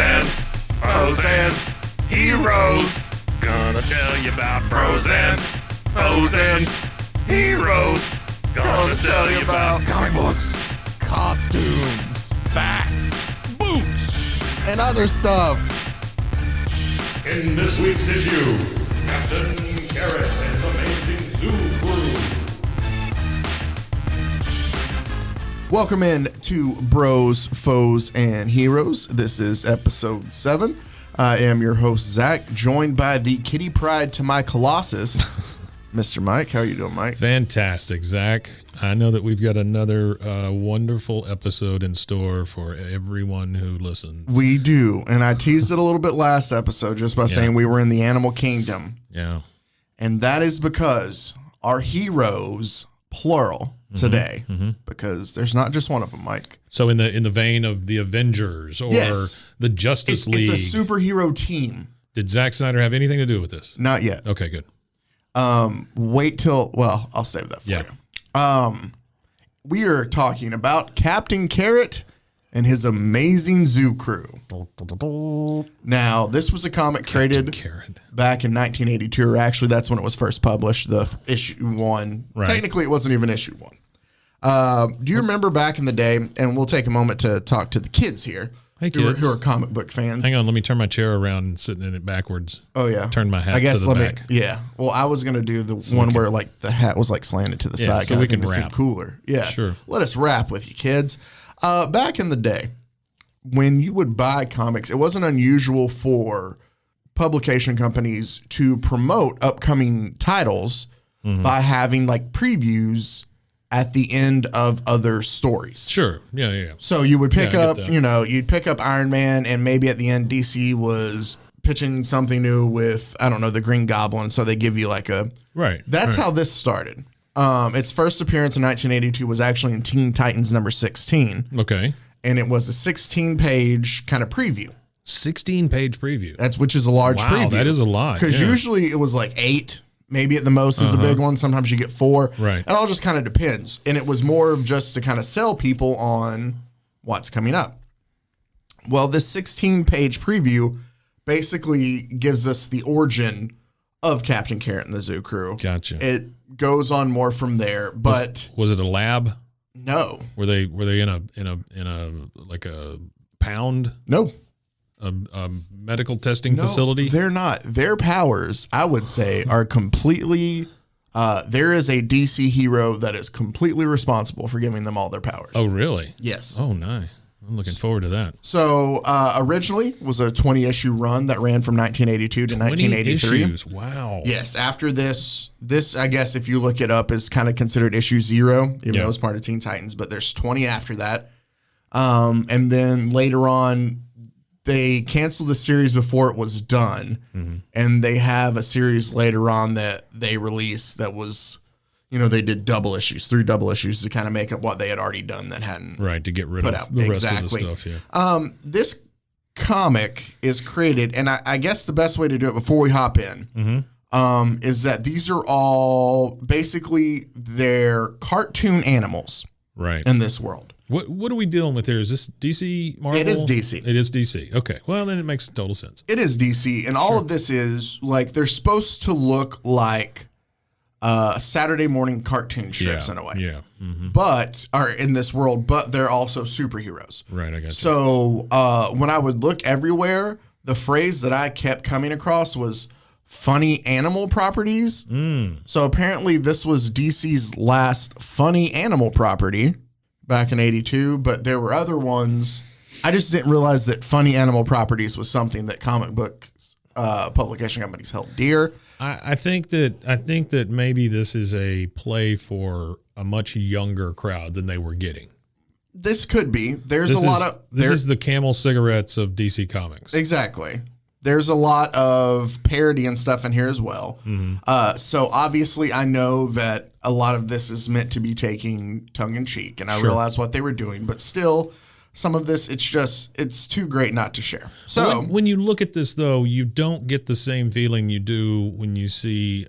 and heroes. Gonna tell you about bros and heroes. Gonna tell you about comic books, costumes, facts, boots, and other stuff. In this week's issue, Captain Carrot and his amazing zoo crew. Welcome in to Bros, Foes, and Heroes. This is episode 7. I am your host, Zach, joined by the kitty pride to my colossus, Mr. Mike. How are you doing, Mike? Fantastic, Zach. I know that we've got another wonderful episode in store for everyone who listens. We do, and I teased it a little bit last episode just by saying we were in the animal kingdom. Yeah. And that is because our heroes, plural, today, because there's not just one of them, Mike. So in the vein of the Avengers or the Justice League. It's a superhero team. Did Zack Snyder have anything to do with this? Not yet. Okay, good. Wait till, well, I'll save that for you. We are talking about Captain Carrot and his amazing zoo crew. Now, this was a comic created back in 1982, or actually that's when it was first published, the issue 1. Right. Technically, it wasn't even issue 1. Do you remember back in the day, and we'll take a moment to talk to the kids here, who are comic book fans. Hang on, let me turn my chair around and sit in it backwards. Oh, yeah. Turn my hat to the back. Well, I was going to do the one where like the hat was like slanted to the side. So we can rap. Cooler. Yeah. Sure. Let us rap with you, kids. Back in the day, when you would buy comics, it wasn't unusual for publication companies to promote upcoming titles by having like previews at the end of other stories. Sure. Yeah. So you would pick up, you'd pick up Iron Man, and maybe at the end DC was pitching something new with, I don't know, the Green Goblin. So they give you like a... Right. That's how this started. Its first appearance in 1982 was actually in Teen Titans number 16. Okay. And it was a 16-page kind of preview. 16-page preview. Which is a large preview. That is a lot. Because usually it was like 8, maybe at the most is a big one. Sometimes you get 4. Right. It all just kind of depends. And it was more of just to kind of sell people on what's coming up. Well, this 16-page preview basically gives us the origin of Captain Carrot and the Zoo Crew. Gotcha. It goes on more from there, but was it a lab? No. Were they in a like a pound? No. A medical testing facility? They're not. Their powers, I would say, are completely. There is a DC hero that is completely responsible for giving them all their powers. Oh, really? Yes. Oh, nice. I'm looking forward to that. So originally was a 20-issue run that ran from 1982 to 1983. Issues. Wow. Yes. After this, I guess if you look it up, is kind of considered issue 0, even though it's part of Teen Titans. But there's 20 after that, and then later on, they canceled the series before it was done, and they have a series later on that they released that was. They did 3 double issues to kind of make up what they had already done that hadn't to get rid of the rest of the stuff. Yeah. This comic is created, and I guess the best way to do it before we hop in is that these are all basically their cartoon animals in this world. What are we dealing with here? Is this DC, Marvel? It is DC. It is DC. Okay. Well, then it makes total sense. It is DC, and all of this is like they're supposed to look like Saturday morning cartoon strips in a way. Yeah. But are in this world, but they're also superheroes. Right, I got you. So when I would look everywhere, the phrase that I kept coming across was funny animal properties. So apparently this was DC's last funny animal property back in 82, but there were other ones. I just didn't realize that funny animal properties was something that comic book publication companies held dear. I think that maybe this is a play for a much younger crowd than they were getting. This could be. This is the Camel cigarettes of DC Comics. Exactly. There's a lot of parody and stuff in here as well. So obviously I know that a lot of this is meant to be taking tongue in cheek, and I realize what they were doing, but still some of this, it's too great not to share. So when you look at this though, you don't get the same feeling you do when you see,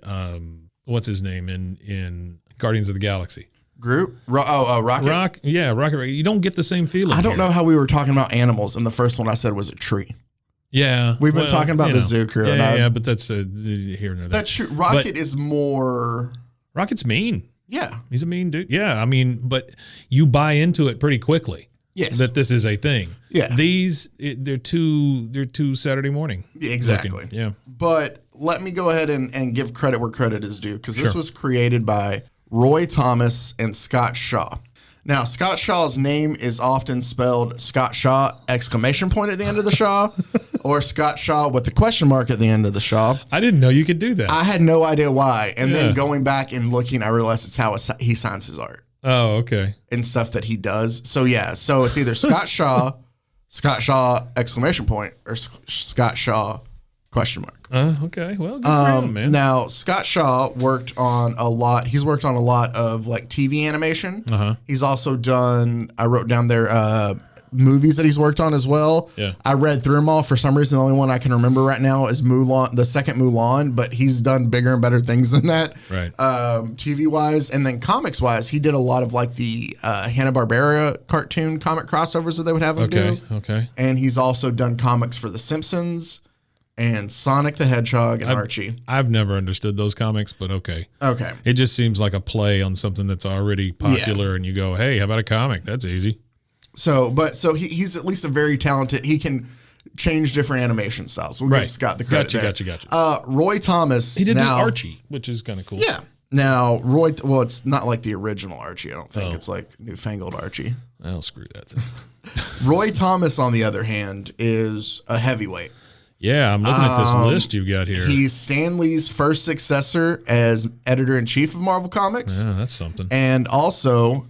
what's his name in Guardians of the Galaxy. Groot? Rocket? Rocket. You don't get the same feeling. I don't here. know how we were talking about animals, and the first one I said was a tree. Yeah. We've been talking about the zoo crew. Yeah, but that's here and there. That's true. Rocket is more... Rocket's mean. Yeah. He's a mean dude. Yeah, I mean, but you buy into it pretty quickly. Yes. That this is a thing. Yeah. They're too Saturday morning. Exactly. Looking. Yeah. But let me go ahead and give credit where credit is due, because this was created by Roy Thomas and Scott Shaw. Now, Scott Shaw's name is often spelled Scott Shaw, ! At the end of the Shaw, or Scott Shaw with the question mark at the end of the Shaw. I didn't know you could do that. I had no idea why. And then going back and looking, I realized it's how he signs his art. Oh, okay. And stuff that he does. So, yeah. So, it's either Scott Shaw, ! Or Scott Shaw, question mark. Okay. Well, good for him, man. Now, Scott Shaw worked on a lot. He's worked on a lot of like TV animation. He's also done, I wrote down there, movies that he's worked on as well. Yeah. I read through them all. For some reason, the only one I can remember right now is Mulan, the second Mulan, but he's done bigger and better things than that. Right. TV wise, and then comics wise, he did a lot of like the Hanna-Barbera cartoon comic crossovers that they would have him do. Okay. And he's also done comics for The Simpsons and Sonic the Hedgehog and Archie. I've never understood those comics, but okay. Okay. It just seems like a play on something that's already popular, and you go, "Hey, how about a comic? That's easy." So he's at least a very talented. He can change different animation styles. We'll give Scott the credit there. Gotcha. Roy Thomas. He did do Archie, which is kind of cool. Yeah. Now well, it's not like the original Archie. I don't think it's like newfangled Archie. I'll screw that thing. Roy Thomas, on the other hand, is a heavyweight. Yeah, I'm looking at this list you've got here. He's Stan Lee's first successor as editor-in-chief of Marvel Comics. Yeah, that's something. And also,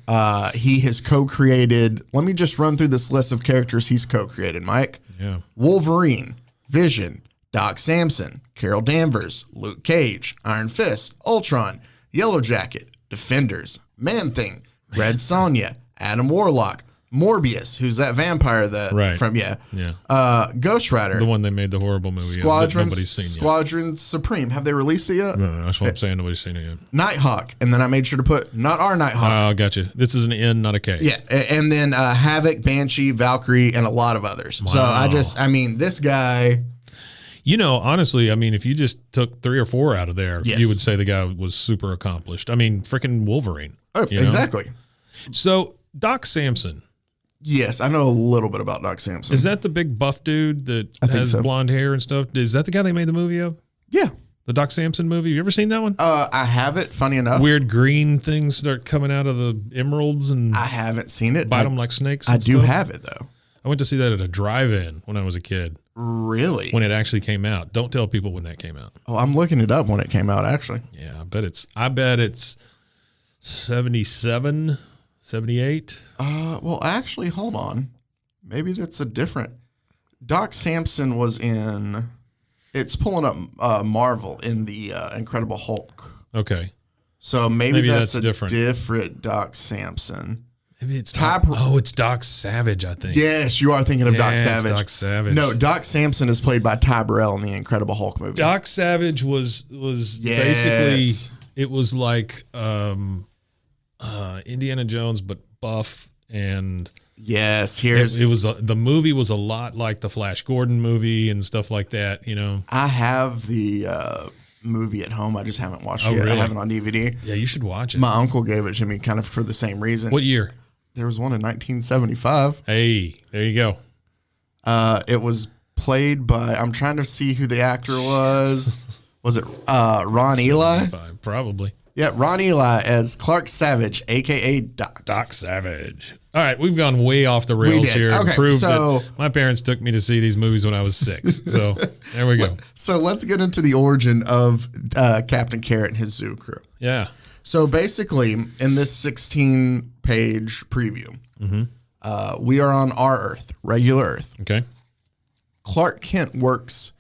he has co-created, let me just run through this list of characters he's co-created, Mike. Yeah. Wolverine, Vision, Doc Samson, Carol Danvers, Luke Cage, Iron Fist, Ultron, Yellow Jacket, Defenders, Man-Thing, Red Sonja, Adam Warlock, Morbius, who's that vampire Ghost Rider, the one they made the horrible movie Squadron, nobody's seen yet. Squadron Supreme. Have they released it yet? No, that's what I'm saying. Nobody's seen it yet. Nighthawk, and then I made sure to put not our Nighthawk. Oh, gotcha. This is an N, not a K. Yeah, and then Havoc, Banshee, Valkyrie, and a lot of others. Wow. So this guy. You know, honestly, I mean, if you just took 3 or 4 out of there, Yes. you would say the guy was super accomplished. I mean, freaking Wolverine. Oh, exactly. So Doc Samson. Yes, I know a little bit about Doc Samson. Is that the big buff dude that has blonde hair and stuff? Is that the guy they made the movie of? Yeah. The Doc Samson movie? You ever seen that one? I haven't, funny enough. Weird green things start coming out of the emeralds and I haven't seen it. Bite them like snakes. I do have it, though. I went to see that at a drive-in when I was a kid. Really? When it actually came out. Don't tell people when that came out. Oh, I'm looking it up when it came out, actually. Yeah, I bet it's 77, 78. Well, actually, hold on. Maybe that's a different. Doc Samson was in. It's pulling up Marvel in the Incredible Hulk. Okay. So maybe that's a different Doc Samson. Maybe it's it's Doc Savage, I think. Yes, you are thinking of Doc Savage. Doc Savage. No, Doc Samson is played by Ty Burrell in the Incredible Hulk movie. Doc Savage was basically, it was like Indiana Jones, but buff and. Yes, the movie was a lot like the Flash Gordon movie and stuff like that, you know. I have the movie at home. I just haven't watched it yet. Really? I have it on DVD. Yeah, you should watch it. My uncle gave it to me kind of for the same reason. What year? There was one in 1975. Hey, there you go. It was played by, I'm trying to see who the actor was. Was it Ron Eli? Probably. Yeah, Ron Eli as Clark Savage, a.k.a. Doc Savage. All right, we've gone way off the rails here. Okay, Proved that my parents took me to see these movies when I was 6. So there we go. So let's get into the origin of Captain Carrot and his zoo crew. Yeah. So basically, in this 16-page preview, we are on our Earth, regular Earth. Okay. Clark Kent works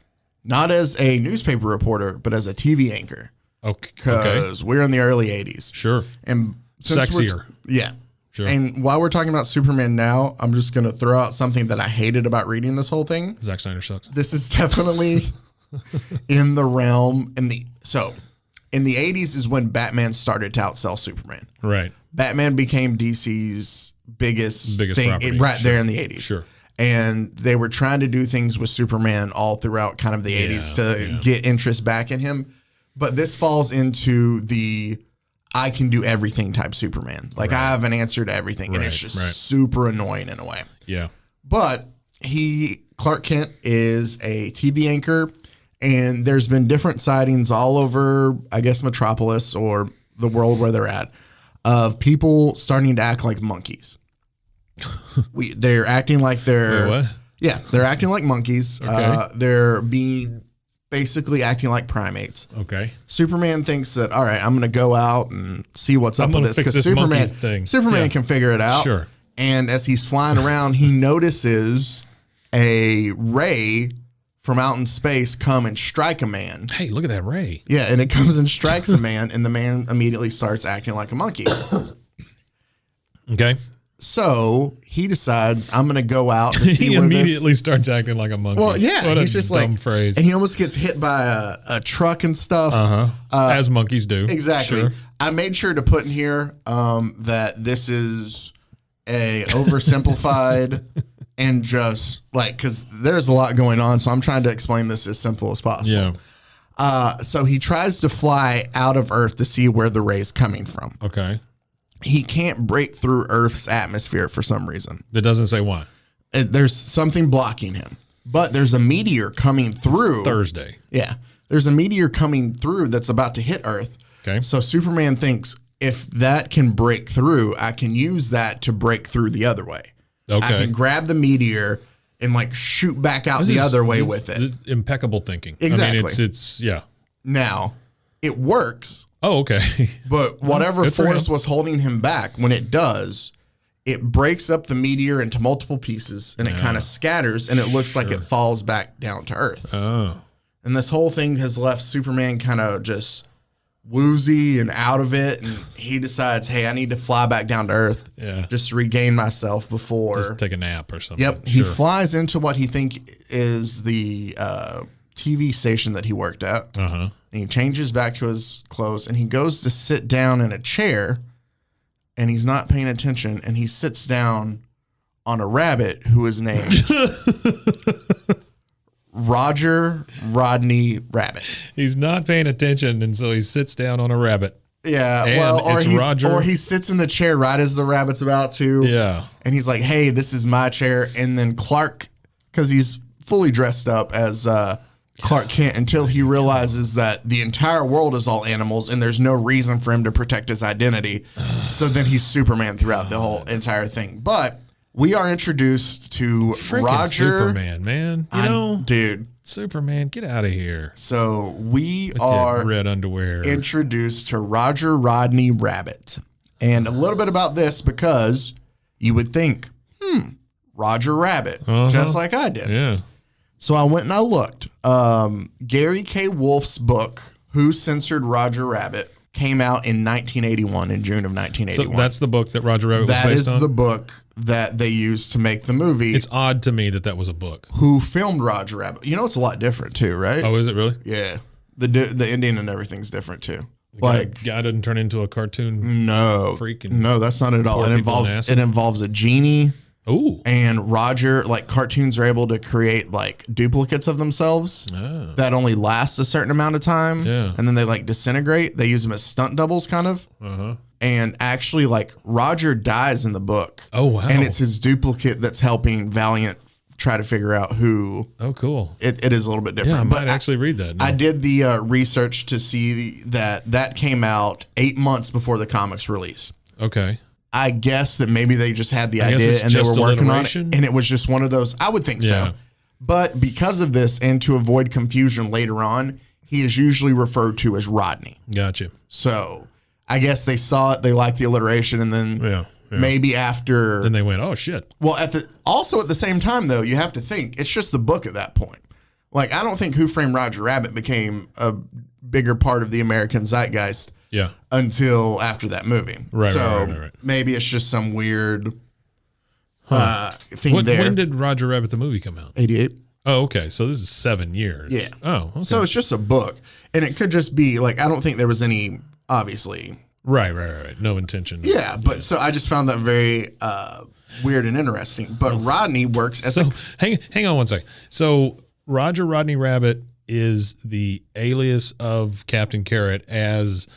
not as a newspaper reporter, but as a TV anchor. Okay. Because we're in the early 80s. Sure. And sexier. Yeah. Sure. And while we're talking about Superman now, I'm just going to throw out something that I hated about reading this whole thing. Zack Snyder sucks. This is definitely in the realm. In the 80s is when Batman started to outsell Superman. Right. Batman became DC's biggest thing property. right there in the 80s. Sure. And they were trying to do things with Superman all throughout kind of the 80s to get interest back in him. But this falls into the I can do everything type Superman. Like, I have an answer to everything. And it's just super annoying in a way. Yeah. But Clark Kent is a TV anchor. And there's been different sightings all over, I guess, Metropolis or the world where they're at of people starting to act like monkeys. They're acting like they're... Wait, what? Yeah, they're acting like monkeys. Okay. They're basically acting like primates. Okay. Superman thinks that, all right, I'm going to go out and see what's up with this because Superman can figure it out. Sure. And as he's flying around, he notices a ray from out in space come and strike a man. Hey, look at that ray. Yeah, and it comes and strikes a man, and the man immediately starts acting like a monkey. Okay. So he decides, I'm going to go out and see he where immediately starts acting like a monkey. Well, yeah. What he's a just dumb like, phrase. And he almost gets hit by a truck and stuff. As monkeys do. Exactly. Sure. I made sure to put in here that this is a oversimplified and just like, because there's a lot going on. So I'm trying to explain this as simple as possible. Yeah. So he tries to fly out of Earth to see where the ray's coming from. Okay. He can't break through Earth's atmosphere for some reason. It doesn't say why. There's something blocking him. But there's a meteor coming through. It's Thursday. Yeah. There's a meteor coming through that's about to hit Earth. Okay. So Superman thinks if that can break through, I can use that to break through the other way. Okay. I can grab the meteor and like shoot back out the other way with it. This is impeccable thinking. Exactly. I mean, it's yeah. Now, it works. Oh, okay. But whatever Good for force him. was holding him back, when it does, it breaks up the meteor into multiple pieces and it kind of scatters and it looks like it falls back down to Earth. Oh. And this whole thing has left Superman kind of just woozy and out of it. And he decides, hey, I need to fly back down to Earth just to regain myself before. Just take a nap or something. Yep. He flies into what he think is the TV station that he worked at. Uh-huh. And he changes back to his clothes and he goes to sit down in a chair and he's not paying attention and he sits down on a rabbit who is named Roger Rodney Rabbit. He's not paying attention and so he sits down on a rabbit. Yeah, And well, or he sits in the chair right as the rabbit's about to. Yeah. And he's like, hey, this is my chair. And then Clark, because he's fully dressed up as Clark Kent until he realizes that the entire world is all animals and there's no reason for him to protect his identity. So then he's Superman throughout the whole entire thing. But we are introduced to Freaking Roger. Superman, man. You know, dude. Superman, get out of here. So we With are that red underwear. introduced to Roger Rodney Rabbit. And a little bit about this because you would think, Roger Rabbit, just like I did. Yeah. So I went and I looked. Gary K. Wolfe's book, Who Censored Roger Rabbit, came out in 1981, in June of 1981. So that's the book that Roger Rabbit was That based is on? the book that they used to make the movie. It's odd to me that that was a book. Who filmed Roger Rabbit? You know, it's a lot different too, right? Oh, is it really? Yeah. The ending and everything's different too. Like, guy doesn't turn into a cartoon. no, freaking no, that's not at all. pour people in It involves a genie. Ooh. And Roger, like cartoons are able to create like duplicates of themselves that only last a certain amount of time. Yeah. And then they like disintegrate. They use them as stunt doubles kind of. Uh-huh. And actually like Roger dies in the book. Oh, wow. And it's his duplicate that's helping Valiant try to figure out who. Oh, cool. It is a little bit different. Yeah, I but might actually read that. I did the research to see that came out 8 months before the comics release. Okay. I guess that maybe they just had the I guess idea it's and they just were working on it, alliteration? and it was just one of those. I would think Yeah. so. But because of this, and to avoid confusion later on, he is usually referred to as Rodney. Gotcha. So I guess they saw it, they liked the alliteration, and then Yeah. maybe after. Then they went, oh, shit. Well, at the same time though, you have to think it's just the book at that point. Like I don't think Who Framed Roger Rabbit became a bigger part of the American zeitgeist. Yeah. Until after that movie. Right, so right. maybe it's just some weird thing there. When did Roger Rabbit the movie come out? 88. Oh, okay. So this is 7 years. Yeah. Oh, okay. So it's just a book. And it could just be like, I don't think there was any, obviously, Right. No intention. Yeah, but so I just found that very weird and interesting. But Rodney works as hang on one second. So Roger Rodney Rabbit is the alias of Captain Carrot, as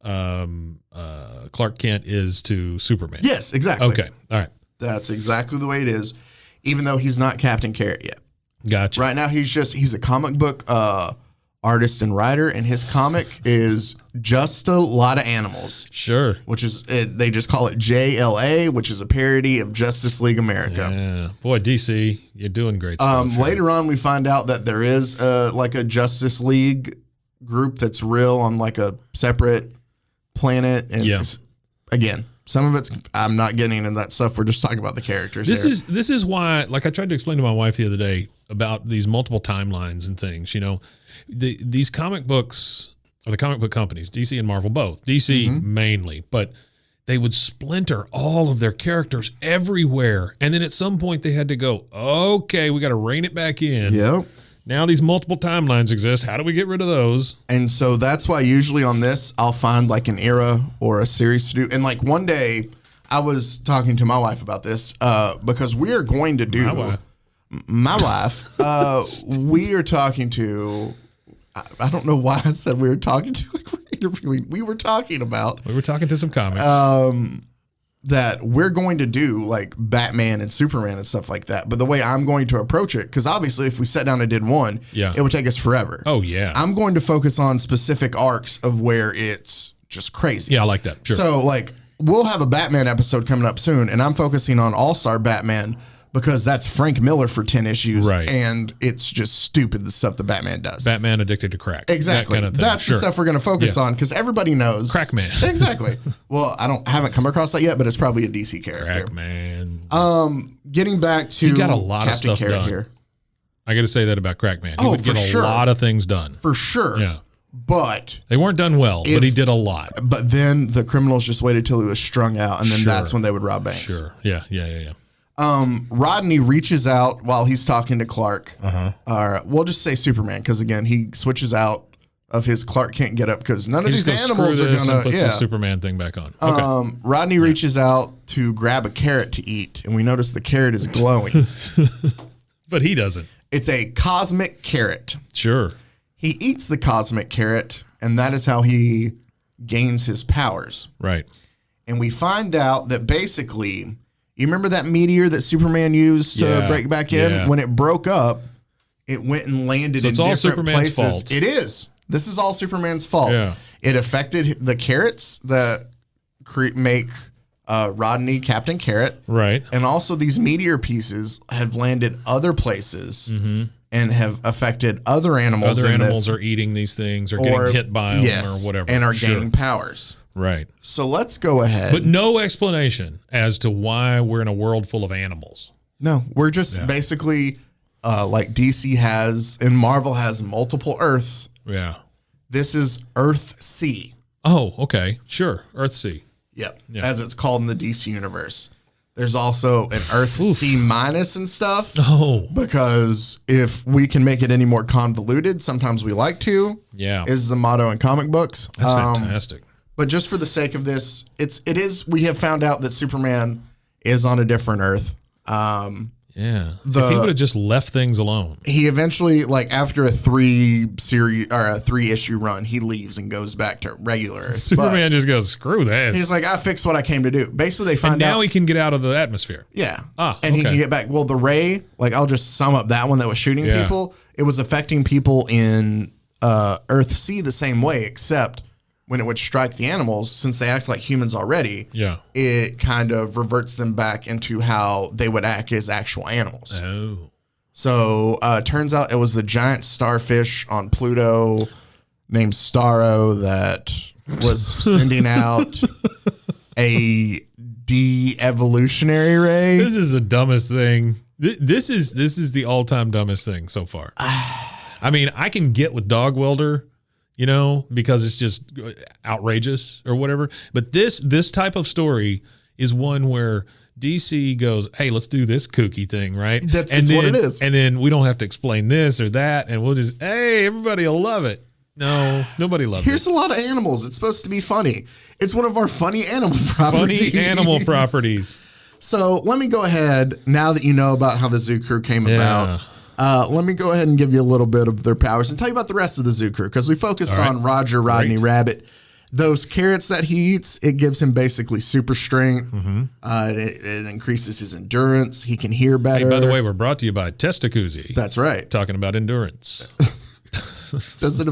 Clark Kent is to Superman. Yes, exactly. Okay, all right. That's exactly the way it is, even though he's not Captain Carrot yet. Gotcha. Right now, he's a comic book artist and writer, and his comic is just a lot of animals. Sure. Which is, they just call it JLA, which is a parody of Justice League America. Yeah. Boy, DC, you're doing great stuff. Later on, we find out that there is like a Justice League group that's real on like a separate planet. And again, some of it's, I'm not getting into that stuff. We're just talking about the characters. This is why, like I tried to explain to my wife the other day about these multiple timelines and things. You know, these comic books, or the comic book companies, DC and Marvel both, DC mainly, but they would splinter all of their characters everywhere. And then at some point they had to go, okay, we got to rein it back in. Yep. Now these multiple timelines exist. How do we get rid of those? And so that's why usually on this, I'll find like an era or a series to do. And like one day I was talking to my wife about this because we are going to do my wife. We are talking to, I don't know why I said we were talking to, like we're interviewing. We were talking to some comics. That we're going to do like Batman and Superman and stuff like that. But the way I'm going to approach it, because obviously if we sat down and did one, it would take us forever. Oh, yeah. I'm going to focus on specific arcs of where it's just crazy. Yeah, I like that. Sure. So like we'll have a Batman episode coming up soon, and I'm focusing on All-Star Batman because that's Frank Miller for 10 issues. Right. And it's just stupid, the stuff that Batman does. Batman addicted to crack. Exactly. That kind of thing. That's the stuff we're going to focus on because everybody knows. Crack Man. Exactly. Well, haven't come across that yet, but it's probably a DC character. Crack Man. Getting back to he got a lot Captain of stuff Carrot done. Here. I got to say that about Crack Man. He would get a lot of things done. For sure. Yeah. But they weren't done well, but he did a lot. But then the criminals just waited till he was strung out, and then that's when they would rob banks. Sure. Yeah. Rodney reaches out while he's talking to Clark. Or we'll just say Superman, because again, he switches out of his Clark Kent get up because none of these animals are gonna. Puts the Superman thing back on. Okay. Rodney reaches out to grab a carrot to eat, and we notice the carrot is glowing. But he doesn't. It's a cosmic carrot. Sure. He eats the cosmic carrot, and that is how he gains his powers. Right. And we find out that basically, you remember that meteor that Superman used to break back in? Yeah. When it broke up, it went and landed in different Superman's places. Fault. It is. This is all Superman's fault. Yeah. It affected the carrots that make Rodney Captain Carrot. Right. And also these meteor pieces have landed other places and have affected other animals. Other animals are eating these things or getting hit by them or whatever. And are gaining powers. Right. So let's go ahead. But no explanation as to why we're in a world full of animals. No, we're just basically like DC has and Marvel has multiple Earths. Yeah. This is Earth C. Oh, okay. Sure. Earth C. Yep. Yeah. As it's called in the DC universe. There's also an Earth C minus and stuff. Oh. Because if we can make it any more convoluted, sometimes we like to. Yeah. Is the motto in comic books. That's fantastic. But just for the sake of this, it is. We have found out that Superman is on a different Earth. If he would have just left things alone. He eventually, like after a 3-issue run, he leaves and goes back to regular Earth. Superman just goes, screw this. He's like, I fixed what I came to do. Basically, they find out. Now he can get out of the atmosphere. Yeah. And he can get back. Well, the ray, like I'll just sum up that one that was shooting people. It was affecting people in Earth C the same way, except when it would strike the animals, since they act like humans already, it kind of reverts them back into how they would act as actual animals. Oh. So turns out it was the giant starfish on Pluto named Starro that was sending out a de-evolutionary ray. This is the dumbest thing. This is the all-time dumbest thing so far. I mean, I can get with Dog Welder, you know, because it's just outrageous or whatever. But this type of story is one where DC goes, hey, let's do this kooky thing, right? That's what it is. And then we don't have to explain this or that, and we'll just, hey, everybody will love it. No, nobody loves Here's it. a lot of animals. It's supposed to be funny. It's one of our funny animal properties. Funny animal properties. So let me go ahead, now that you know about how the Zoo Crew came about, let me go ahead and give you a little bit of their powers and tell you about the rest of the Zoo Crew, because we focus on Roger Rodney Rabbit. Those carrots that he eats, it gives him basically super strength. It increases his endurance. He can hear better. Hey, by the way, we're brought to you by Testacuzzi. That's right. Talking about endurance. Does it?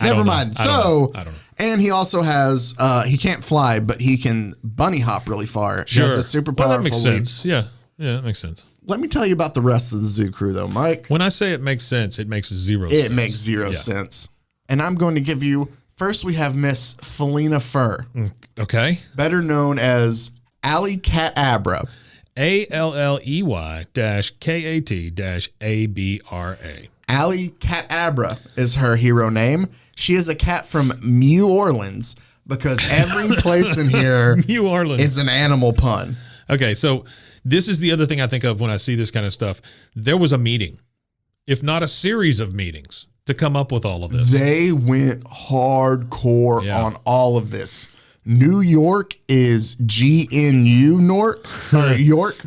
Never mind. I don't know. And he also has, he can't fly, but he can bunny hop really far. Sure. He has a super well, powerful that makes leap. sense. Yeah, that makes sense. Let me tell you about the rest of the Zoo Crew, though, Mike. When I say it makes sense, it makes zero sense. It makes zero sense. And I'm going to give you, first we have Miss Felina Fur. Okay. Better known as Alley Cat Abra. ALLEY-KAT-ABRA. Alley Cat Abra is her hero name. She is a cat from New Orleans because every place in here New Orleans is an animal pun. Okay, so this is the other thing I think of when I see this kind of stuff. There was a meeting, if not a series of meetings, to come up with all of this. They went hardcore on all of this. New York is GNU York.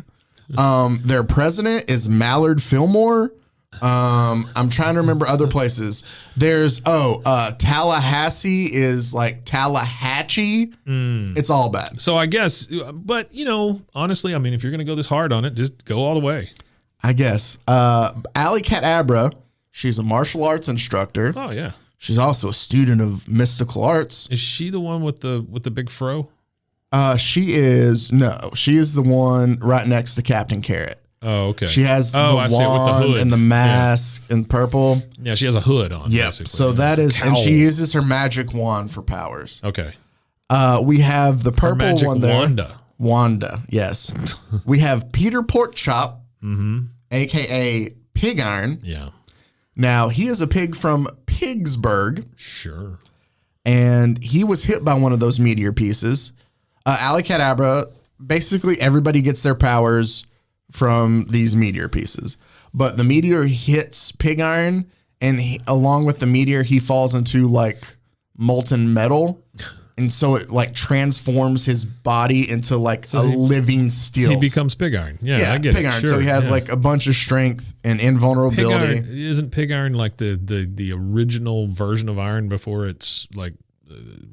Their president is Mallard Fillmore. I'm trying to remember other places. There's Tallahassee is like Tallahatchie. It's all bad. So I guess, but honestly, I mean, if you're going to go this hard on it, just go all the way. I guess. Alley Cat Abra, she's a martial arts instructor. Oh yeah. She's also a student of mystical arts. Is she the one with the big fro? She is the one right next to Captain Carrot. Oh, okay. She has the wand with the hood. and the mask and purple. Yeah, she has a hood on. Yeah. Basically. So that is, and she uses her magic wand for powers. Okay. We have the purple magic one there. Wanda, yes. We have Peter Porkchop, aka Pig Iron. Yeah. Now he is a pig from Pigsburg. Sure. And he was hit by one of those meteor pieces. Alley Cat Abra, basically everybody gets their powers from these meteor pieces. But the meteor hits Pig Iron, and along with the meteor, he falls into like molten metal. And so it like transforms his body into like living steel. He becomes Pig Iron. Yeah, I get Pig it. Iron. Sure, so he has like a bunch of strength and invulnerability. Isn't Pig Iron like the original version of iron before it's like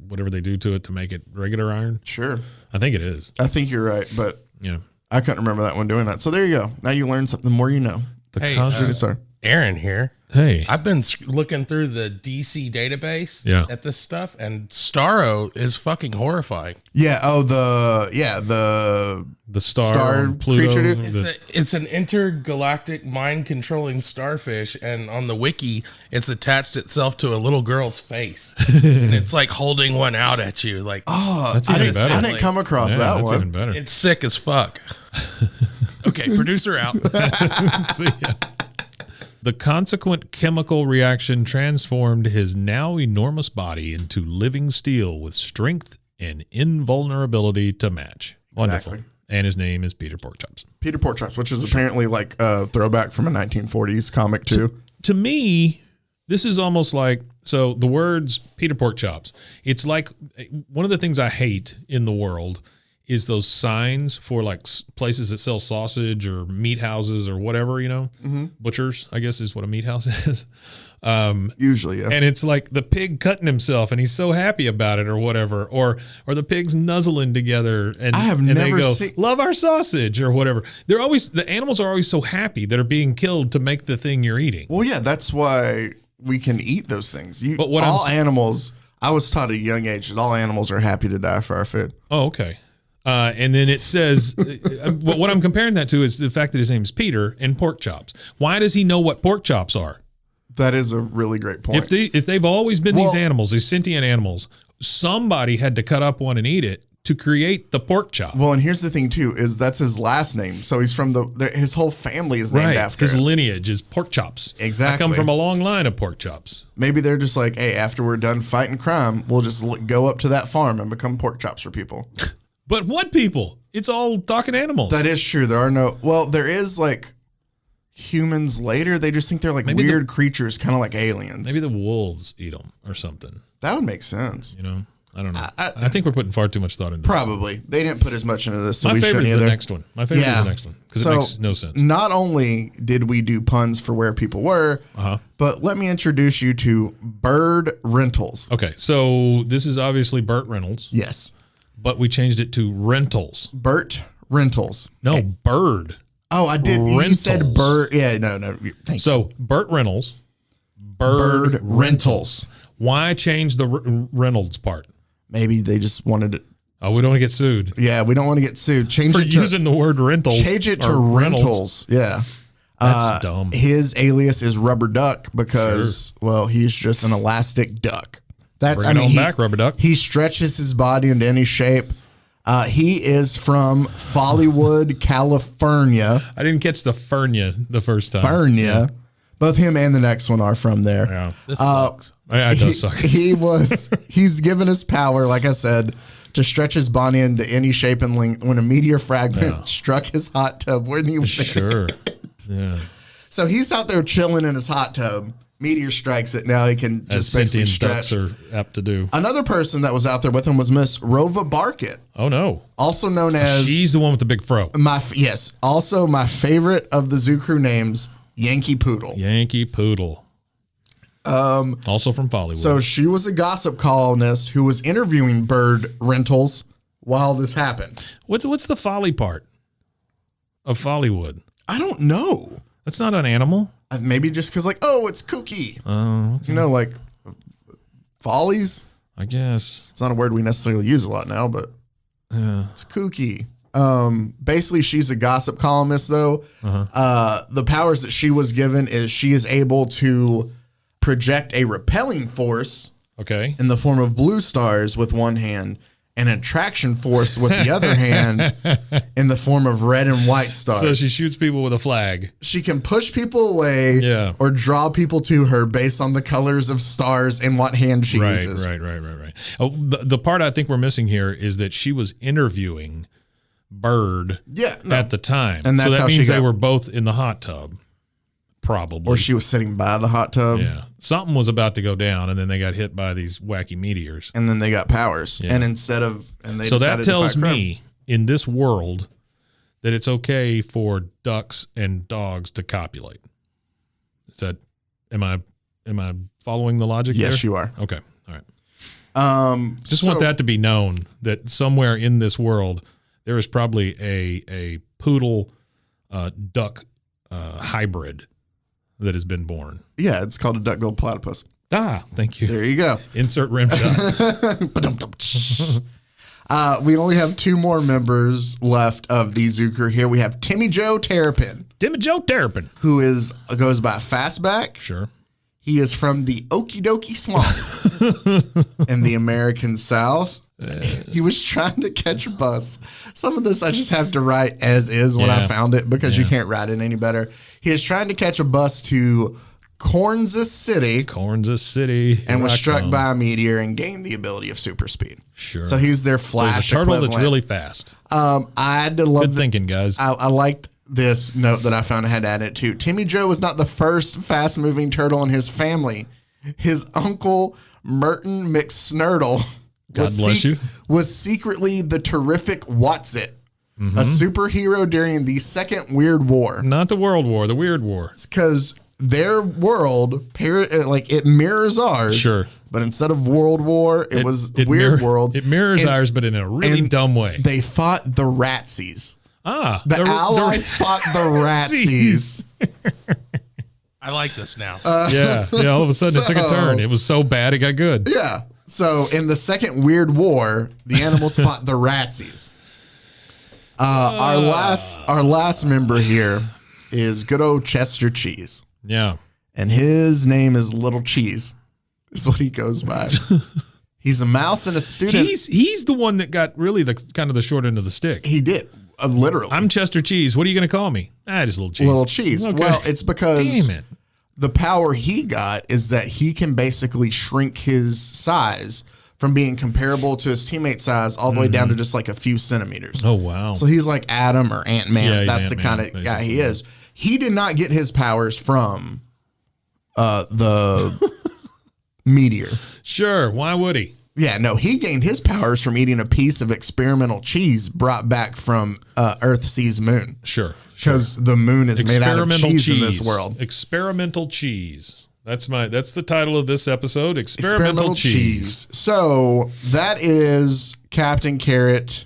whatever they do to it to make it regular iron? Sure. I think it is. I think you're right, but yeah, I couldn't remember that one doing that. So there you go. Now you learned something. The more you know. Hey, Aaron here. Hey, I've been looking through the DC database Yeah. at this stuff, and Starro is fucking horrifying. Yeah. Oh, the star Pluto, creature. Dude? It's an intergalactic mind-controlling starfish, and on the wiki, it's attached itself to a little girl's face, and it's like holding one out at you. Like, that's even better. I didn't come across that that's one. even better. It's sick as fuck. Okay, producer out. See ya. The consequent chemical reaction transformed his now enormous body into living steel with strength and invulnerability to match. Wonderful. Exactly. And his name is Peter Porkchops. Peter Porkchops, which is apparently like a throwback from a 1940s comic too. To me, this is almost like, so the words Peter Porkchops, it's like one of the things I hate in the world is those signs for like places that sell sausage or meat houses or whatever, butchers, I guess is what a meat house is. Usually, yeah. And it's like the pig cutting himself and he's so happy about it or whatever, or the pigs nuzzling together and, I have and never they go, seen, love our sausage or whatever. The animals are always so happy that are being killed to make the thing you're eating. well, yeah, that's why we can eat those things. But what animals, I was taught at a young age that all animals are happy to die for our food. Oh, okay. And then it says, what I'm comparing that to is the fact that his name is Peter and pork chops. Why does he know what pork chops are? That is a really great point. If they've always been these animals, these sentient animals, somebody had to cut up one and eat it to create the pork chop. Well, and here's the thing too, is that's his last name. So he's from his whole family is named after his it. lineage is pork chops. Exactly. I come from a long line of pork chops. Maybe they're just like, hey, after we're done fighting crime, we'll just go up to that farm and become pork chops for people. But what people? It's all talking animals. That is true. There is like humans later. They just think they're like Maybe weird creatures, kind of like aliens. Maybe the wolves eat them or something. That would make sense. You know, I don't know. I think we're putting far too much thought into Probably. They didn't put as much into this. So My we favorite shouldn't is the either. next one. My favorite is the next one because it makes no sense. Not only did we do puns for where people were, but let me introduce you to Burt Reynolds. Okay, so this is obviously Burt Reynolds. Yes. But we changed it to Rentals. Burt Reynolds. No, Bird. Oh, I did. Rentals. You said Burt. Yeah, no. So Burt Reynolds. Burt Reynolds. Why change the Reynolds part? Maybe they just wanted it. Oh, we don't want to get sued. Yeah, we don't want to get sued. Change For it to, using the word rentals. Change it to or Rentals. Yeah. That's dumb. His alias is Rubber Duck because, well, he's just an elastic duck. That's Bring it on back, Rubber Duck. He stretches his body into any shape. He is from Follywood, California. I didn't catch the Fernia the first time. Fernia. Yeah. Both him and the next one are from there. Yeah. This sucks. Yeah, it does suck. He's given his power, like I said, to stretch his body into any shape and length. When a meteor fragment struck his hot tub, wouldn't he? Sure. Yeah. So he's out there chilling in his hot tub. Meteor strikes it. Now he can just basically stretch. Ducks are apt to do. Another person that was out there with him was Miss Rova Barkett. Oh no! Also known as she's the one with the big fro. Also my favorite of the Zoo Crew names, Yankee Poodle. Yankee Poodle. Also from Follywood. So she was a gossip columnist who was interviewing Burt Reynolds while this happened. What's the folly part of Follywood? I don't know. That's not an animal. Maybe just because, like, oh, it's kooky. Oh, okay. You know, like follies. I guess It's not a word we necessarily use a lot now, but it's kooky. Basically, she's a gossip columnist, though. The powers that she was given is she is able to project a repelling force in the form of blue stars with one hand and an attraction force with the other hand in the form of red and white stars. So she shoots people with a flag. She can push people away or draw people to her based on the colors of stars and what hand she uses. Right. Oh, the part I think we're missing here is that she was interviewing Bird at the time. And that's so that how means they were both in the hot tub. Probably. Or she was sitting by the hot tub. Yeah. Something was about to go down, and then they got hit by these wacky meteors. And then they got powers. Yeah. And instead of... and they So that tells me, in this world, that it's okay for ducks and dogs to copulate. Is that... Am I following the logic there? Yes, you are. Okay. All right. Just want that to be known, that somewhere in this world, there is probably a poodle duck hybrid that has been born. Yeah, it's called a duck-billed platypus. Ah, thank you. There you go. Insert rim shot. We only have two more members left of the Zoo Crew here. We have Timmy Joe Terrapin. Timmy Joe Terrapin. Who goes by Fastback. Sure. He is from the Okie Dokie Swamp in the American South. He was trying to catch a bus. Some of this I just have to write as is when I found it because you can't write it any better. He is trying to catch a bus to Kansas City. And was struck by a meteor and gained the ability of super speed. Sure. So he's their Flash so he's a turtle equivalent. that's really fast. I had to love Good thinking, guys. I liked this note that I found I had added to. Timmy Joe was not the first fast-moving turtle in his family. His uncle, Merton McSnurtle, God bless you, was secretly the terrific Whatsit, a superhero during the Second Weird War. Not the World War, the Weird War. Because their world, it mirrors ours. Sure. But instead of World War, it was Weird World. It mirrors ours, but in a really dumb way. They fought the Ratsies. The Allies fought the Ratsies. I like this now. Yeah. All of a sudden it took a turn. It was so bad it got good. Yeah. So in the Second Weird War, the animals fought the Ratsies. Our last member here is good old Chester Cheese. Yeah. And his name is Little Cheese. Is what he goes by. He's a mouse and a student. He's the one that got really the kind of the short end of the stick. He did. Literally. I'm Chester Cheese. What are you going to call me? Just Little Cheese. Little Cheese. Okay. Well, it's because damn it. The power he got is that he can basically shrink his size from being comparable to his teammate size all the way down to just like a few centimeters. Oh, wow. So he's like Adam or Ant-Man. Yeah, That's Ant-Man, the kind of guy he is. He did not get his powers from the meteor. Sure. Why would he? Yeah, no, he gained his powers from eating a piece of experimental cheese brought back from Earth sees moon. Sure. Because the moon is made out of cheese in this world. Experimental cheese. That's the title of this episode. Experimental cheese. So that is Captain Carrot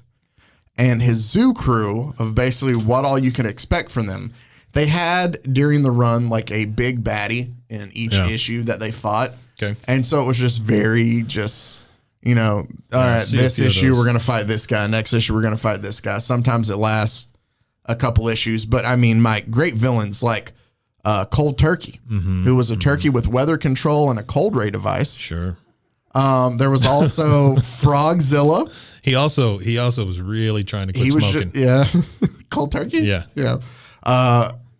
and his zoo crew of basically what all you can expect from them. They had during the run like a big baddie in each issue that they fought. Okay. And so it was just very all right, this issue we're going to fight this guy. Next issue we're going to fight this guy. Sometimes it lasts a couple issues. But I mean, Mike, great villains like Cold Turkey, who was a turkey with weather control and a cold ray device. Sure. There was also Frogzilla. He also was really trying to quit smoking. Cold Turkey? Yeah.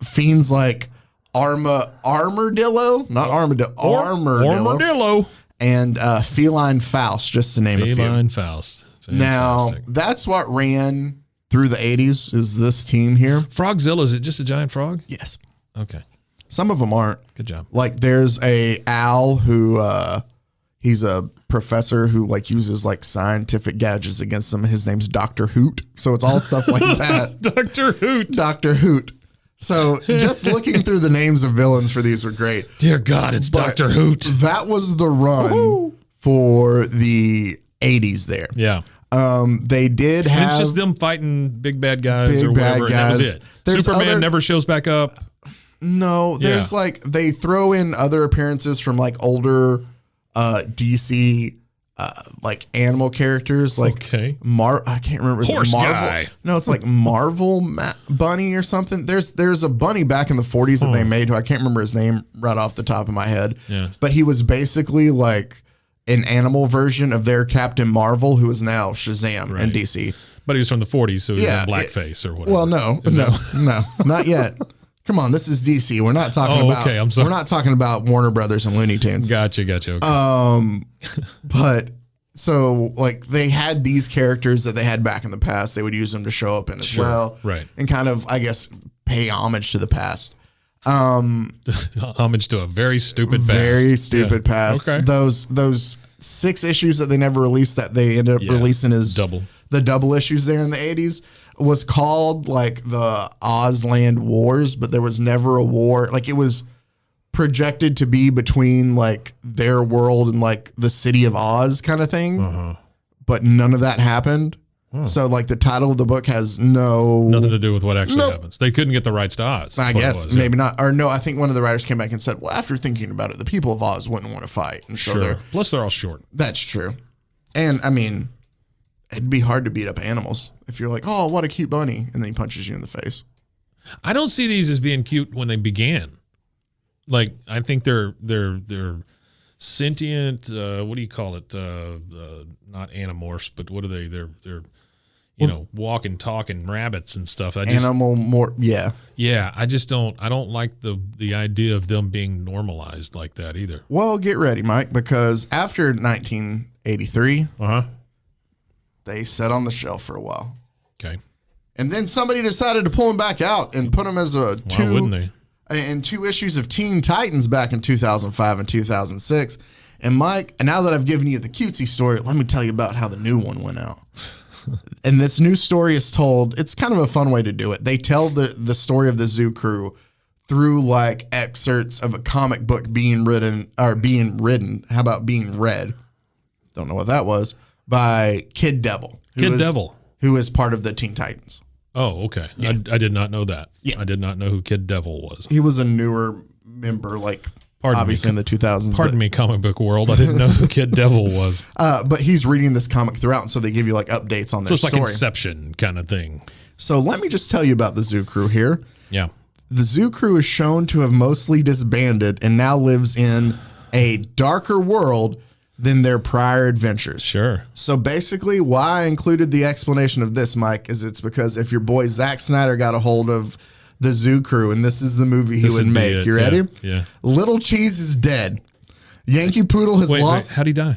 Fiends like Armadillo, not Armadillo, Armadillo. And Feline Faust, just to name a few. Feline Faust. Now, Fantastic. that's what ran through the 80s is this team here. Frogzilla, is it just a giant frog? Yes. Okay. Some of them aren't. Good job. Like there's a owl who he's a professor who like uses like scientific gadgets against them. His name's Dr. Hoot. So it's all stuff like that. Dr. Hoot. Dr. Hoot. So just looking through the names of villains for these were great. Dear God, it's But Dr. Hoot. That was the run for the 80s there. Yeah. They did And have it's just them fighting big bad guys Big or bad whatever. And that was guys. it. There's Superman other- never shows back up. No, there's like they throw in other appearances from like older DC like animal characters like Okay. I can't remember, is it Horse Marvel? guy. No, it's like Marvel Bunny or something. There's a bunny back in the 40s that they made who I can't remember his name right off the top of my head. Yeah. But he was basically like an animal version of their Captain Marvel, who is now Shazam in DC. But he was from the 40s, so he was Yeah, in blackface or whatever. Well, no, not yet. Come on, this is DC. We're not talking about. okay, I'm sorry. We're not talking about Warner Brothers and Looney Tunes. Gotcha. Okay. But so like they had these characters that they had back in the past. They would use them to show up in as well, right. And kind of, I guess, pay homage to the past. Homage to a very stupid past. Very stupid past. Okay. Those 6 issues that they never released that they ended up releasing as the double issues there in the 80s was called like the Ozland Wars, but there was never a war. Like it was projected to be between like their world and like the city of Oz kind of thing, but none of that happened. So like the title of the book has nothing to do with what actually happens. They couldn't get the rights to Oz. I guess maybe not. Or no, I think one of the writers came back and said, well, after thinking about it, the people of Oz wouldn't want to fight. And so Sure. Plus they're all short. That's true. And I mean, it'd be hard to beat up animals if you're like, oh, what a cute bunny, and then he punches you in the face. I don't see these as being cute when they began. Like I think they're sentient. What do you call it? Not animorphs, but what are they? They're walking, talking rabbits and stuff. Yeah. Yeah, I just don't. I don't like the idea of them being normalized like that either. Well, get ready, Mike, because after 1983, they sat on the shelf for a while. Okay. And then somebody decided to pull them back out and put them as Why wouldn't they? in 2 issues of Teen Titans back in 2005 and 2006. And Mike, now that I've given you the cutesy story, let me tell you about how the new one went out. And this new story is told, it's kind of a fun way to do it. They tell the story of the zoo crew through like excerpts of a comic book being written. How about being read? Don't know what that was. By Kid Devil. Who is part of the Teen Titans. Oh, okay. Yeah. I did not know that. Yeah. I did not know who Kid Devil was. He was a newer member, like obviously in the 2000s. Pardon me, comic book world. I didn't know who Kid Devil was. But he's reading this comic throughout, and so they give you like updates on their story. So it's like Inception kind of thing. So let me just tell you about the zoo crew here. Yeah. The zoo crew is shown to have mostly disbanded and now lives in a darker world than their prior adventures. Sure. So basically why I included the explanation of this, Mike, is it's because if your boy Zack Snyder got a hold of the zoo crew and this is the movie he would make. It. You ready? Yeah. Little Cheese is dead. Yankee Poodle has lost. Wait, how'd he die?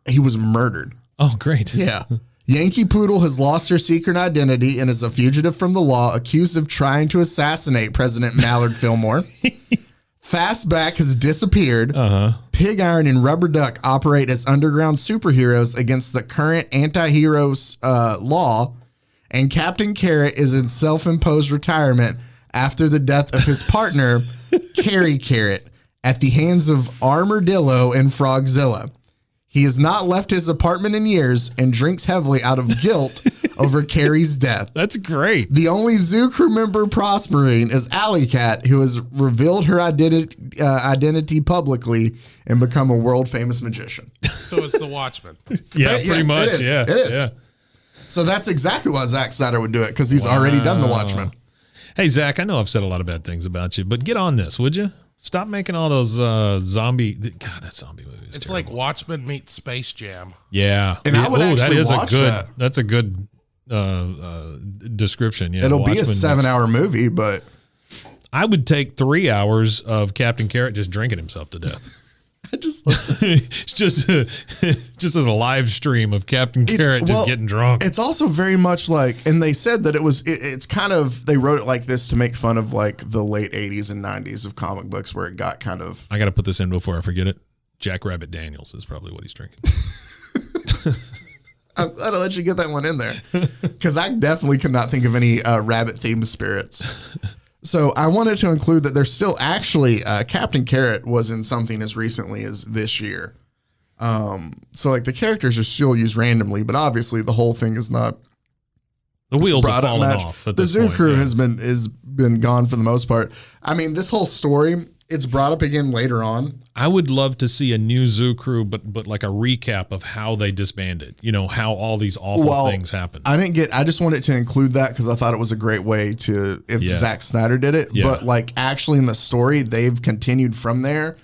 He was murdered. Oh, great. Yeah. Yankee Poodle has lost her secret identity and is a fugitive from the law, accused of trying to assassinate President Mallard Fillmore. Fastback has disappeared. Pig Iron and Rubber Duck operate as underground superheroes against the current anti-heroes law. And Captain Carrot is in self-imposed retirement after the death of his partner, Carrie Carrot, at the hands of Armadillo and Frogzilla. He has not left his apartment in years and drinks heavily out of guilt over Carrie's death. That's great. The only zoo crew member prospering is Alley Cat, who has revealed her identity publicly and become a world famous magician. So it's the Watchmen. Yeah, Yes, pretty much. It is. Yeah, It is. Yeah. So that's exactly why Zack Snyder would do it, because he's already done The Watchmen. Hey, Zach, I know I've said a lot of bad things about you, but get on this, would you? Stop making all those zombie. God, that zombie movie. It's terrible. like Watchmen meets Space Jam. Yeah, And I would actually watch that. That's a good description. Yeah, It'll be a Watchmen 7-hour movie, but I would take 3 hours of Captain Carrot just drinking himself to death. I just It's just as a live stream of Captain Carrot just getting drunk. It's also very much like, and they said that it's kind of, they wrote it like this to make fun of like the late 80s and 90s of comic books where it got kind of. I got to put this in before I forget it. Jack Rabbit Daniels is probably what he's drinking. I'm glad I let you get that one in there, because I definitely could not think of any rabbit-themed spirits. So I wanted to include that there's still actually Captain Carrot was in something as recently as this year. So like the characters are still used randomly, but obviously the whole thing is not. The wheels have fallen off. At the this zoo point, crew yeah. has been gone for the most part. I mean, this whole story, it's brought up again later on. I would love to see a new zoo crew, but like a recap of how they disbanded. You know, how all these awful things happened. I just wanted to include that because I thought it was a great way to, if Zack Snyder did it. Yeah. But like actually in the story, they've continued from there.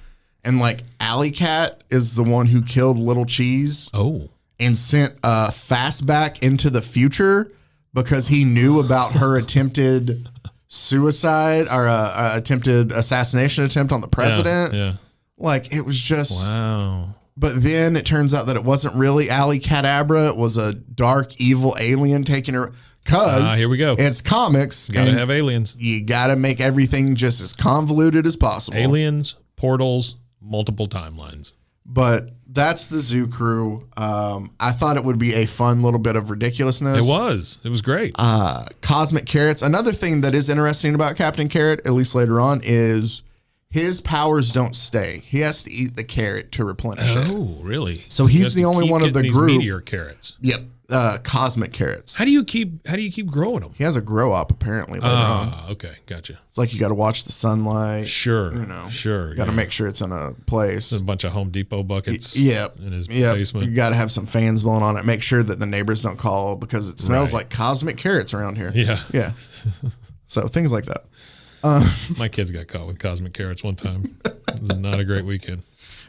And like Alley Cat is the one who killed Little Cheese. Oh. And sent Fastback into the future because he knew about her attempted suicide or attempted assassination attempt on the president. Yeah. Like it was just. Wow. But then it turns out that it wasn't really Alley Cadabra. It was a dark, evil alien taking her. Because here we go. It's comics. Gotta and have aliens. You got to make everything just as convoluted as possible. Aliens, portals, multiple timelines. But that's the zoo crew. I thought it would be a fun little bit of ridiculousness. It was. It was great. Cosmic Carrots. Another thing that is interesting about Captain Carrot, at least later on, is his powers don't stay. He has to eat the carrot to replenish it. Oh, really? So he's the only one of the these group. Meteor carrots. Yep. Cosmic Carrots. How do you keep growing them? He has a grow up apparently later on. Okay, gotcha. It's like you got to watch the sunlight. Sure, You know, sure. Got to make sure it's in a place. a bunch of Home Depot buckets. Yep. in his Yep. basement. You got to have some fans blowing on it. Make sure that the neighbors don't call because it smells Right. like cosmic carrots around here. Yeah. Yeah. So things like that. My kids got caught with cosmic carrots one time. It was not a great weekend.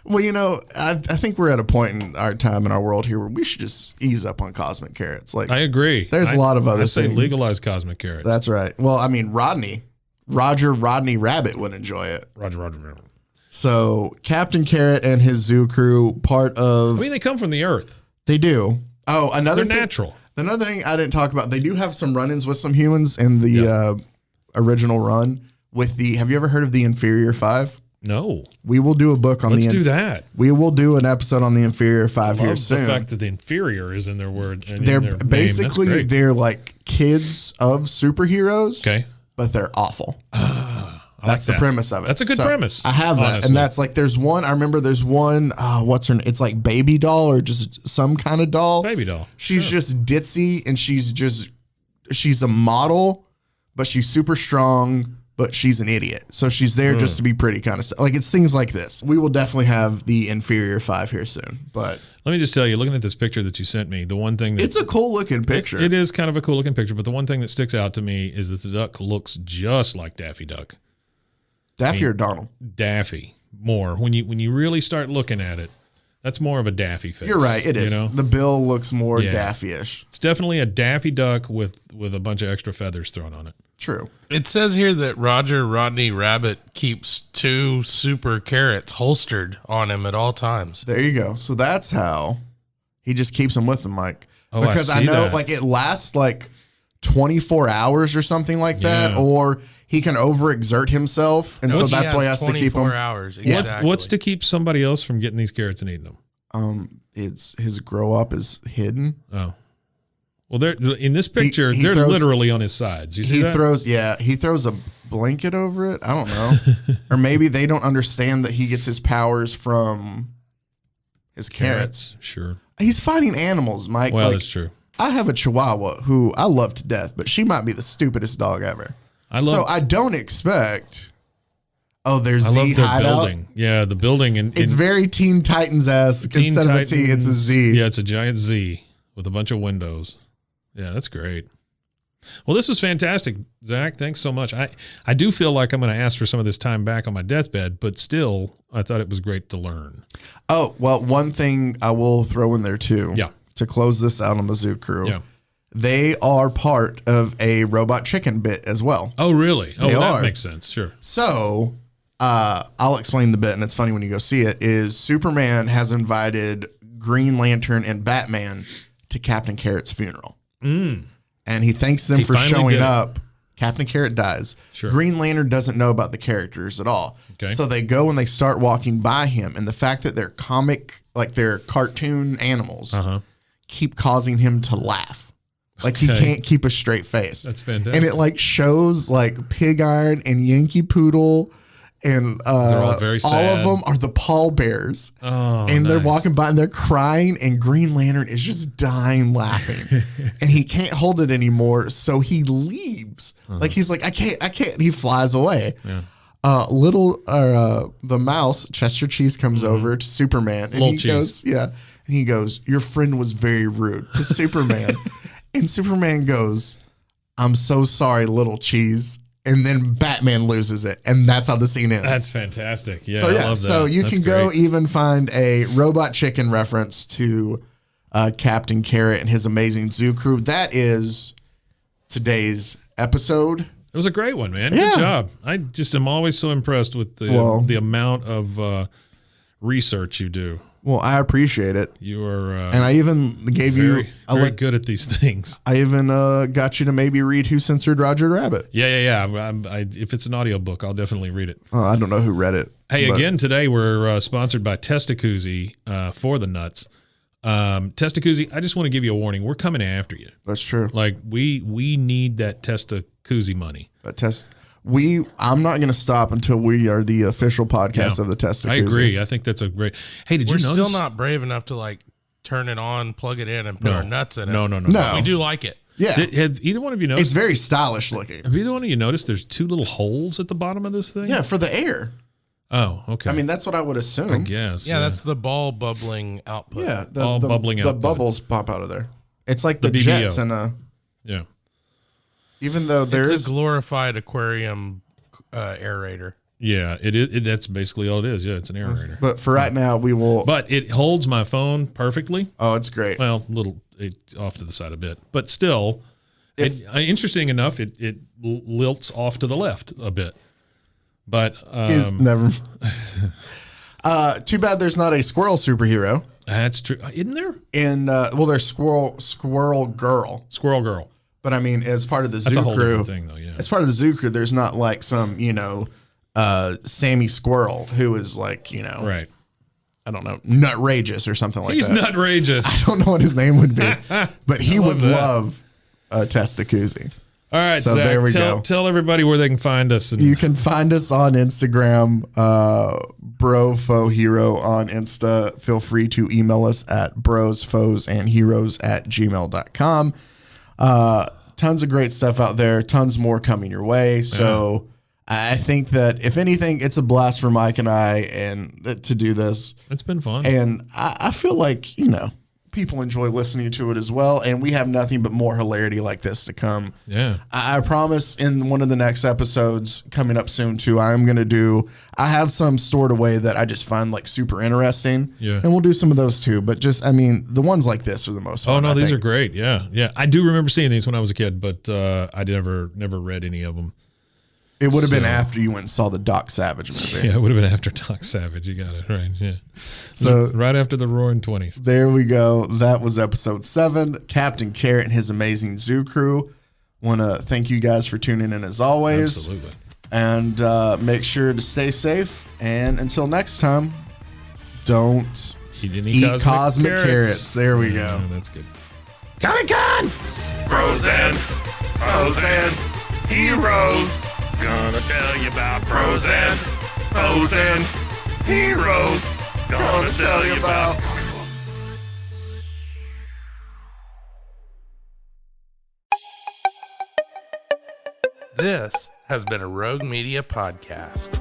Well, you know, I think we're at a point in our time in our world here where we should just ease up on cosmic carrots. Like, I agree. There's a lot of other I say things. legalize cosmic carrots. That's right. Well, I mean, Roger Rodney Rabbit would enjoy it. Roger. So Captain Carrot and his zoo crew, part of. I mean, they come from the earth. They do. Oh, another They're thing. natural. Another thing I didn't talk about. They do have some run-ins with some humans in the original run. With the, have you ever heard of the Inferior Five? No. We will do a book on Let's do that. We will do an episode on the Inferior Five here Love soon. the fact that the inferior is in their word. And They're in their basically name. That's great. they're like kids of superheroes. Okay. But they're awful. I That's like the premise of it. That's a good premise. I have that. honestly. And that's like, there's one, I remember there's one, what's her name? It's like Baby Doll or just some kind of doll. Baby doll. She's just ditzy and she's a model, but she's super strong, but she's an idiot. So she's there just to be pretty kind of stuff. Like it's things like this. We will definitely have the Inferior Five here soon, but Let me just tell you, looking at this picture that you sent me, the one thing that it's a cool looking picture. it is kind of a cool looking picture, but the one thing that sticks out to me is that the duck looks just like Daffy Duck. Daffy or Donald? Daffy more. When you really start looking at it, that's more of a Daffy face. You're right. It is. You know? The bill looks more Yeah. Daffy-ish. It's definitely a Daffy Duck with a bunch of extra feathers thrown on it. True. It says here that Roger Rodney Rabbit keeps 2 super carrots holstered on him at all times. There you go. So that's how he just keeps them with him, Mike. Oh, because I see know that. like it lasts like 24 hours or something like that, Yeah. or he can overexert himself, and so Which that's why he has to keep 24 him. hours. Exactly. What's to keep somebody else from getting these carrots and eating them? It's his grow up is hidden. Oh. Well, they're in this picture. he they're throws- literally on his sides. You see He that? throws a blanket over it. I don't know, or maybe they don't understand that he gets his powers from his carrots. Sure. He's fighting animals, Mike. Well, Like, that's true. I have a Chihuahua who I love to death, but she might be the stupidest dog ever. So I don't expect. Oh, there's I love Z their hideout. building. Yeah, the building. And It's very Teen Titans-esque. Instead of a T, it's a Z. Yeah, it's a giant Z with a bunch of windows. Yeah, that's great. Well, this was fantastic, Zach. Thanks so much. I do feel like I'm going to ask for some of this time back on my deathbed, but still, I thought it was great to learn. Oh, well, one thing I will throw in there too. Yeah. To close this out on the Zoo Crew. Yeah. They are part of a Robot Chicken bit as well. Oh, really? Oh, They that are. makes sense. Sure. So, I'll explain the bit, and it's funny when you go see it, is Superman has invited Green Lantern and Batman to Captain Carrot's funeral. And he thanks them He for finally showing did it. up. Captain Carrot dies. Sure. Green Lantern doesn't know about the characters at all. Okay. So they go and they start walking by him, and the fact that they're comic, like they're cartoon animals, keep causing him to laugh. Like he Okay. can't keep a straight face. That's fantastic. And it like shows like Pig Iron and Yankee Poodle, and They're all very all sad. of them are the pallbearers. Oh, And they're nice. walking by and they're crying, and Green Lantern is just dying laughing. And he can't hold it anymore, so he leaves. Like he's like, I can't. He flies away. Yeah. The mouse, Chester Cheese, comes over to Superman, and Little he Cheese. goes, and he goes, your friend was very rude to Superman. And Superman goes, I'm so sorry, Little Cheese. And then Batman loses it, and that's how the scene ends. That's fantastic. Yeah, So I yeah, love that. so you That's can go great. even find a Robot Chicken reference to Captain Carrot and his amazing zoo crew. That is today's episode. It was a great one, man. Yeah. Good job. I just am always so impressed with the amount of research you do. Well, I appreciate it, You are and I even gave you. very good at these things. I even got you to maybe read Who Censored Roger Rabbit. Yeah. If it's an audiobook, I'll definitely read it. I don't know who read it. Hey, but- again, today we're sponsored by Testacuzzi for the nuts. Testacuzzi, I just want to give you a warning. We're coming after you. That's true. Like, we need that Testacuzzi money. I'm not going to stop until we are the official podcast Yeah. of the Testacuzzi. I agree. I think that's a great. Hey, did We're you notice? still not brave enough to like turn it on, plug it in, and put our nuts in it. No. No. We do like it. Yeah, Have either one of you it's noticed? very stylish looking. Have either one of you noticed there's two little holes at the bottom of this thing? Yeah, for the air. Oh, okay. I mean, that's what I would assume. I guess. Yeah, that's the ball bubbling output. Yeah, All bubbling the output. bubbles pop out of there. It's like the BBO. jets, and Yeah. even though It's there's a glorified aquarium aerator. Yeah, it is. That's basically all it is. Yeah, it's an aerator. but for right now we will. But it holds my phone perfectly. Oh, it's great. Well, off to the side a bit, but still, interesting enough, it lilts off to the left a bit. But Is never. Too bad there's not a squirrel superhero. that's true, isn't there? And there's squirrel girl. Squirrel Girl. But I mean, as part of the That's zoo a whole crew, different thing, though. Yeah. as part of the zoo crew, there's not like some Sammy Squirrel who is like Right. I don't know, nutrageous or something like He's that. nutrageous. I don't know what his name would be, but he would that. love a Testacuzzi. All right, So Zach, there we go. Tell everybody where they can find us. And You can find us on Instagram, BroFoHero on Insta. Feel free to email us at brosfoesandheroes@gmail.com. Tons of great stuff out there. Tons more coming your way. So I think that if anything, it's a blast for Mike and I and to do this. it's been fun. And I feel like, people enjoy listening to it as well. And we have nothing but more hilarity like this to come. Yeah. I promise in one of the next episodes coming up soon too, I have some stored away that I just find like super interesting. Yeah. And we'll do some of those too. But the ones like this are the most fun. Oh no, I these think. are great. Yeah, yeah. I do remember seeing these when I was a kid, but I never read any of them. It would have been So- after you went and saw the Doc Savage movie. Yeah, it would have been after Doc Savage. You got it right. Yeah. So- right after the Roaring 20s. There we go. That was episode 7. Captain Carrot and his amazing zoo crew. Want to thank you guys for tuning in as always. Absolutely. And make sure to stay safe. And until next time, don't Eat any eat cosmic carrots. There we go. That's good. Comic-Con! Frozen, frozen, heroes. Gonna tell you about frozen, frozen, heroes. Gonna tell you about. This has been a Rogue Media podcast.